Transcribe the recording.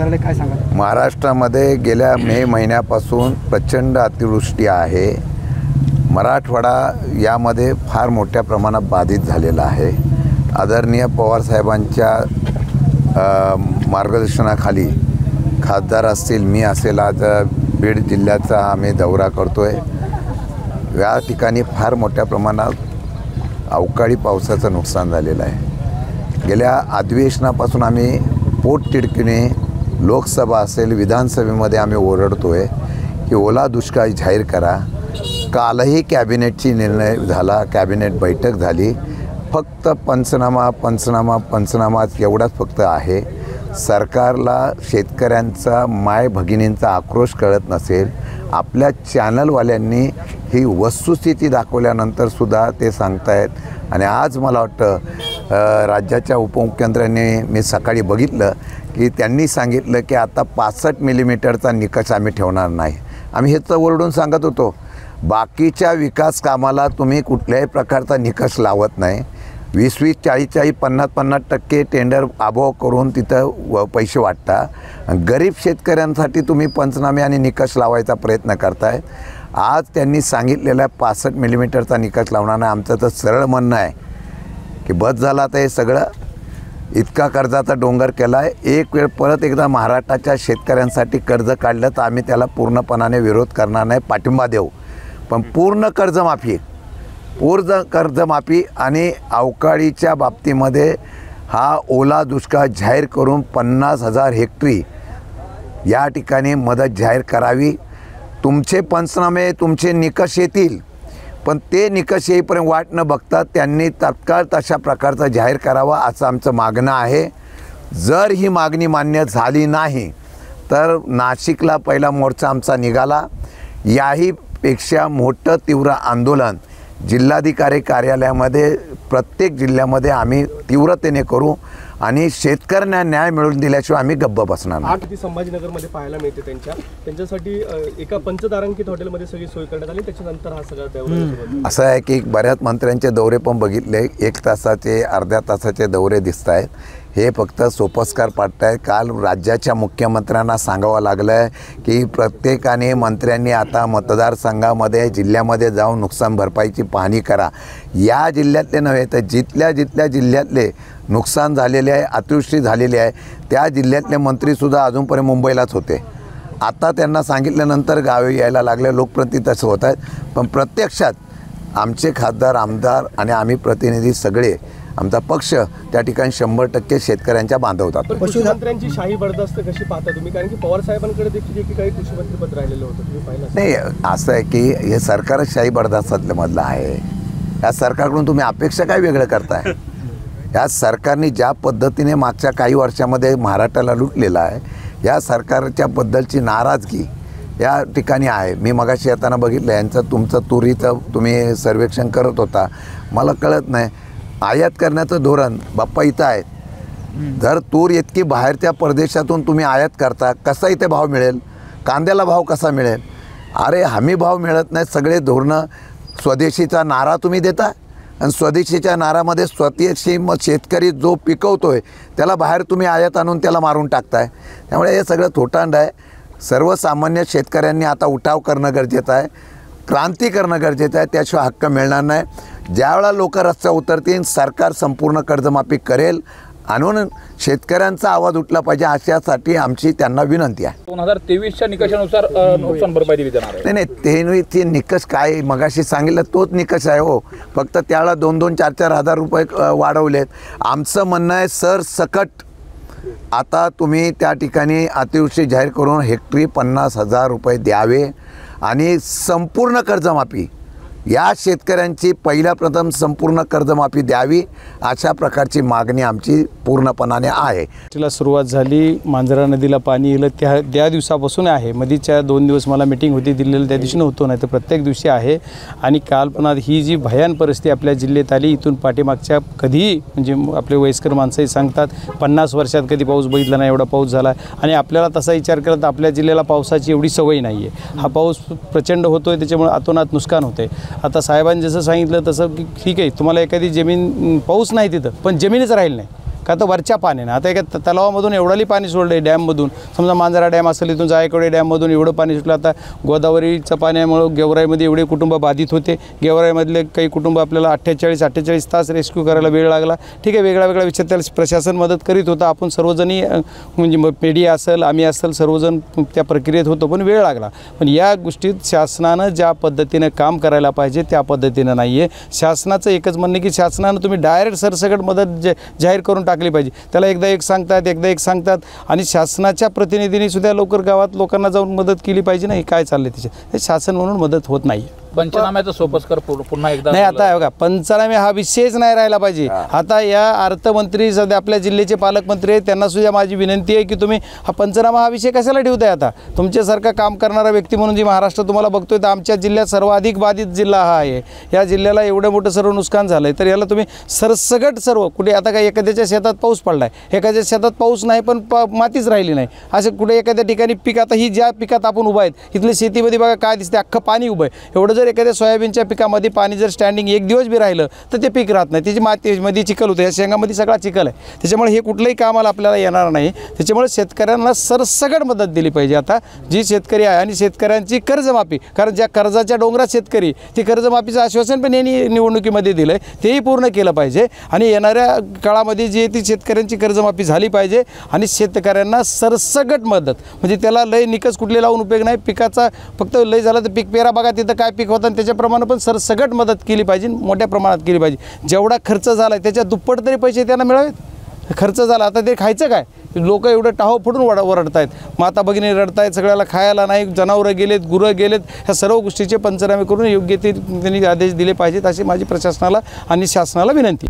झालेलं आहे, काय सांगा? महाराष्ट्रामध्ये गेल्या मे महिन्यापासून प्रचंड अतिवृष्टी आहे. मराठवाडा यामध्ये फार मोठ्या प्रमाणात बाधित झालेला आहे. आदरणीय पवारसाहेबांच्या मार्गदर्शनाखाली खासदार असतील, मी असेल, आज बीड जिल्ह्याचा आम्ही दौरा करतो आहे. या ठिकाणी फार मोठ्या प्रमाणात अवकाळी पावसाचं नुकसान झालेलं आहे. गेल्या अधिवेशनापासून आम्ही पोटतिडकीने लोकसभा असेल, विधानसभेमध्ये आम्ही ओरडतो आहे की ओला दुष्काळ जाहीर करा. कालही कॅबिनेटची निर्णय झाला, कॅबिनेट बैठक झाली. फक्त पंचनामा एवढाच फक्त आहे. सरकारला शेतकऱ्यांचा माय भगिनींचा आक्रोश कळत नसेल. आपल्या चॅनलवाल्यांनी ही वस्तुस्थिती दाखवल्यानंतरसुद्धा ते सांगतायत. आणि आज मला वाटतं राज्याच्या उपमुख्यमंत्र्यांनी, मी सकाळी बघितलं की त्यांनी सांगितलं की आता 65 मिलीमीटरचा निकष आम्ही ठेवणार नाही. आम्ही हेच ओरडून सांगत होतो, बाकीच्या विकास कामाला तुम्ही कुठल्याही प्रकारचा निकष लावत नाही. 20-20, 40-40, 50-50% टेंडर अभाव करून तिथं पैसे वाटता. गरीब शेतकऱ्यांसाठी तुम्ही पंचनामे आणि निकष लावायचा प्रयत्न करताय. आज त्यांनी सांगितलेला 65 मिलीमीटरचा निकष लावणार नाही. आमचं तर सरळ म्हणणं आहे की बस झाला तर हे सगळं इतका कर्जाचा डोंगर केला आहे. एक वेळ परत एकदा महाराष्ट्राच्या शेतकऱ्यांसाठी कर्ज काढलं तर आम्ही त्याला पूर्णपणाने विरोध करणार नाही, पाठिंबा देऊ. पण पूर्ण कर्जमाफी आणि अवकाळीच्या बाबतीमध्ये हा ओला दुष्काळ जाहीर करून 50,000 हेक्टरी या ठिकाणी मदत जाहीर करावी. तुमचे पंचनामे, तुमचे निकष येतील, पण ते निकष येईपर्यंत वाट न बघता त्यांनी तात्काळ तशा प्रकारचा जाहीर करावा असं आमचं मागणं आहे. जर ही मागणी मान्य झाली नाही तर नाशिकला पहिला मोर्चा आमचा निघाला. याहीपेक्षा मोठं तीव्र आंदोलन जिल्हाधिकारी कार्यालयामध्ये प्रत्येक जिल्ह्यामध्ये आम्ही तीव्रतेने करू आणि शेतकऱ्यांना न्याय मिळवून दिल्याशिवाय आम्ही गप्प बसणार नाही. 8 ती संभाजीनगरमध्ये पाहायला मिळते. त्यांच्यासाठी एका पंचतारांकित हॉटेलमध्ये सगळी सोय करण्यात आली. त्याच्यानंतर हा सगळा दौरा असं आहे की बऱ्याच मंत्र्यांचे दौरे पण बघितले, 1 तासाचे, अर्ध्या तासाचे दौरे दिसत आहेत. हे फक्त सोपस्कार पाडत आहेत. काल राज्याच्या मुख्यमंत्र्यांना सांगावं लागलं आहे की प्रत्येकाने, मंत्र्यांनी आता मतदारसंघामध्ये, जिल्ह्यामध्ये जाऊन नुकसान भरपाईची पाहणी करा. या जिल्ह्यातले नव्हे तर जिथल्या जिल्ह्यातले नुकसान झालेले आहे, अतिवृष्टी झालेली आहे, त्या जिल्ह्यातले मंत्रीसुद्धा अजूनपर्यंत मुंबईलाच होते. आता त्यांना सांगितल्यानंतर गावी यायला लागले. लोकप्रतिनिधी तसं होत आहेत. पण प्रत्यक्षात आमचे खासदार, आमदार आणि आम्ही प्रतिनिधी सगळे, आमचा पक्ष त्या ठिकाणी 100% शेतकऱ्यांच्या बांधव होतात. कृषीमंत्र्यांची शाही बरदास्त कशी पाहता तुम्ही? कारण की पवार साहेबांकडे देखील एकेकाळी कृषीमंत्रीपद राहिलेलं होतं, तुम्ही पाहिलं नाही. असं आहे की हे सरकारच शाही बरदास्तातलं आहे. या सरकारकडून तुम्ही अपेक्षा काय वेगळं करताय? या सरकारने ज्या पद्धतीने मागच्या काही वर्षामध्ये महाराष्ट्राला लुटलेला आहे, या सरकारच्या बद्दलची नाराजगी या ठिकाणी आहे. मी मगाशी येताना बघितलं, यांचं तुमचं तुरीचं तुम्ही सर्वेक्षण करत होता. मला कळत नाही, आयात करण्याचं धोरण बाप्पा इथं आहे. जर तूर इतकी बाहेरच्या परदेशातून तुम्ही आयात करता, कसा इथे भाव मिळेल? कांद्याला भाव कसा मिळेल? अरे हमी भाव मिळत नाही. सगळे धोरणं, स्वदेशीचा नारा तुम्ही देता आणि स्वदेशीच्या नारामध्ये स्वदेशी शेतकरी जो पिकवतोय त्याला बाहेर तुम्ही आयात आणून त्याला मारून टाकताय. त्यामुळे हे सगळं थोटांड आहे. सर्वसामान्य शेतकऱ्यांनी आता उठाव करणं गरजेचं आहे, क्रांती करणं गरजेचं आहे. त्याशिवाय हक्क मिळणार नाही. ज्यावेळेला लोक रस्त्यावर उतरतील, सरकार संपूर्ण कर्जमाफी करेल. आणून शेतकऱ्यांचा आवाज उठला पाहिजे, अशासाठी आमची त्यांना विनंती आहे. 2023च्या निकषानुसार नुकसान भरपाई दिली जाणार आहे. नाही, ते निकष काय मगाशी सांगितलं तोच निकष आहे हो. फक्त त्याला 2-2, 4-4 हजार रुपये वाढवलेत. आमचं म्हणणं आहे सरसकट आता तुम्ही त्या ठिकाणी अतिवृष्टी जाहीर करून हेक्टरी 50,000 रुपये द्यावे आणि संपूर्ण कर्जमाफी या शेतकऱ्यांची पहिल्या प्रथम संपूर्ण कर्जमाफी द्यावी, अशा प्रकारची मागणी आमची पूर्णपणाने आहे. तिला सुरुवात झाली, मांजरा नदीला पाणी येलं त्या दिवसापासून आहे. मधीच्या 2 दिवस मला मीटिंग होती दिल्लीला, त्या दिवशी नव्हतो, नाही तर प्रत्येक दिवशी आहे. आणि कालपणात ही जी भयान परिस्थिती आपल्या जिल्ह्यात आली, इथून पाठीमागच्या कधीही म्हणजे आपले वयस्कर माणसंही सांगतात 50 वर्षात कधी पाऊस बघितला नाही, एवढा पाऊस झाला. आणि आपल्याला तसा विचार केला तर आपल्या जिल्ह्याला पावसाची एवढी सवय नाही आहे. हा पाऊस प्रचंड होतो आहे, त्याच्यामुळे अतोनात नुकसान होते. आता साहेबांनी जसं सांगितलं तसं की ठीक आहे, तुम्हाला एखादी जमीन पाऊस नाही तिथं, पण जमीनच राहील नाही. का तर वरच्या पाण्यानं. आता एका तलावामधून एवढाली पाणी सोडलं आहे डॅममधून, समजा मांजरा डॅम असेल इथून जायकवाडी डॅममधून एवढं पाणी सुटलं. आता गोदावरीचं पाण्यामुळं गेवराईमध्ये एवढे कुटुंब बाधित होते. गेवराईमधले काही कुटुंब आपल्याला 48 तास रेस्क्यू करायला वेळ लागला. ठीक आहे, वेगळा विषय, त्याला प्रशासन मदत करीत होतं. आपण सर्वजणी म्हणजे मीडिया असेल, आम्ही असेल, सर्वजण त्या प्रक्रियेत होतो, पण वेळ लागला. पण या गोष्टीत शासनानं ज्या पद्धतीनं काम करायला पाहिजे त्या पद्धतीनं नाही आहे. शासनाचं एकच म्हणणं की शासनानं तुम्ही डायरेक्ट सरसकट मदत जाहीर करून टाकली पाहिजे. त्याला एकदा एक सांगतात आणि शासनाच्या प्रतिनिधींनी सुद्धा लवकर गावात लोकांना जाऊन मदत केली पाहिजे. नाही काय चाललं त्याच्यात, हे शासन म्हणून मदत होत नाही. पंचनाम्याचं सोपस्कर पुन्हा एकदा नाही, आता बघा पंचनामे हा विषयच नाही राहिला पाहिजे. आता या अर्थमंत्री सध्या आपल्या जिल्ह्याचे पालकमंत्री आहेत, त्यांना सुद्धा माझी विनंती आहे की तुम्ही हा पंचनामा हा विषय कशाला ठेवताय. आता तुमच्यासारखा काम करणारा व्यक्ती म्हणून जी महाराष्ट्र तुम्हाला बघतोय, तर आमच्या जिल्ह्यात सर्वाधिक बाधित जिल्हा हा आहे. या जिल्ह्याला एवढं मोठं सर्व नुकसान झालं आहे, तर याला तुम्ही सरसगट सर्व कुठे, आता काय एखाद्याच्या शेतात पाऊस पडला आहे, एखाद्या शेतात पाऊस नाही पण मातीच राहिली नाही, असं कुठे एखाद्या ठिकाणी पीक, आता ही ज्या पिकात आपण उभा आहेत इथल्या शेतीमध्ये बघा काय दिसते, अख्खं पाणी उभं आहे. एवढं जर एखाद्या सोयाबीनच्या पिकामध्ये पाणी जर स्टँडिंग एक दिवस बी राहिलं तर ते पीक राहत नाही, त्याची मातीमध्ये चिखल होतं. या शेंगामध्ये सगळा चिखल आहे, त्याच्यामुळे हे कुठलंही कामाला आपल्याला येणार नाही. त्याच्यामुळे शेतकऱ्यांना सरसगट मदत दिली पाहिजे. आता जी शेतकरी आहे आणि शेतकऱ्यांची कर्जमाफी, कारण ज्या कर्जाच्या डोंगरात शेतकरी, ती कर्जमाफीचं आश्वासन पण यांनी निवडणुकीमध्ये दिलं आहे, तेही पूर्ण केलं पाहिजे. आणि येणाऱ्या काळामध्ये जी ती शेतकऱ्यांची कर्जमाफी झाली पाहिजे आणि शेतकऱ्यांना सरसगट मदत, म्हणजे त्याला लय निकष कुठले लावून उपयोग नाही. पिकाचा फक्त लय झालं तर पीक पेरा बघा, तिथं काय पीक होतं त्याच्याप्रमाणे पण सरसगट मदत केली पाहिजे, मोठ्या प्रमाणात केली पाहिजे. जेवढा खर्च झाला आहे त्याच्या दुप्पट तरी पैसे त्यांना मिळावेत. खर्च झाला, आता ते खायचं काय, लोक एवढं टाहो फुटून ओरडत आहेत, माता भगिनी रडत आहेत, सगळ्याला खायला नाही, जनावरं गेलेत, गुरं गेलेत. ह्या सर्व गोष्टीचे पंचनामे करून योग्य ते त्यांनी आदेश दिले पाहिजेत, अशी माझी प्रशासनाला आणि शासनाला विनंती.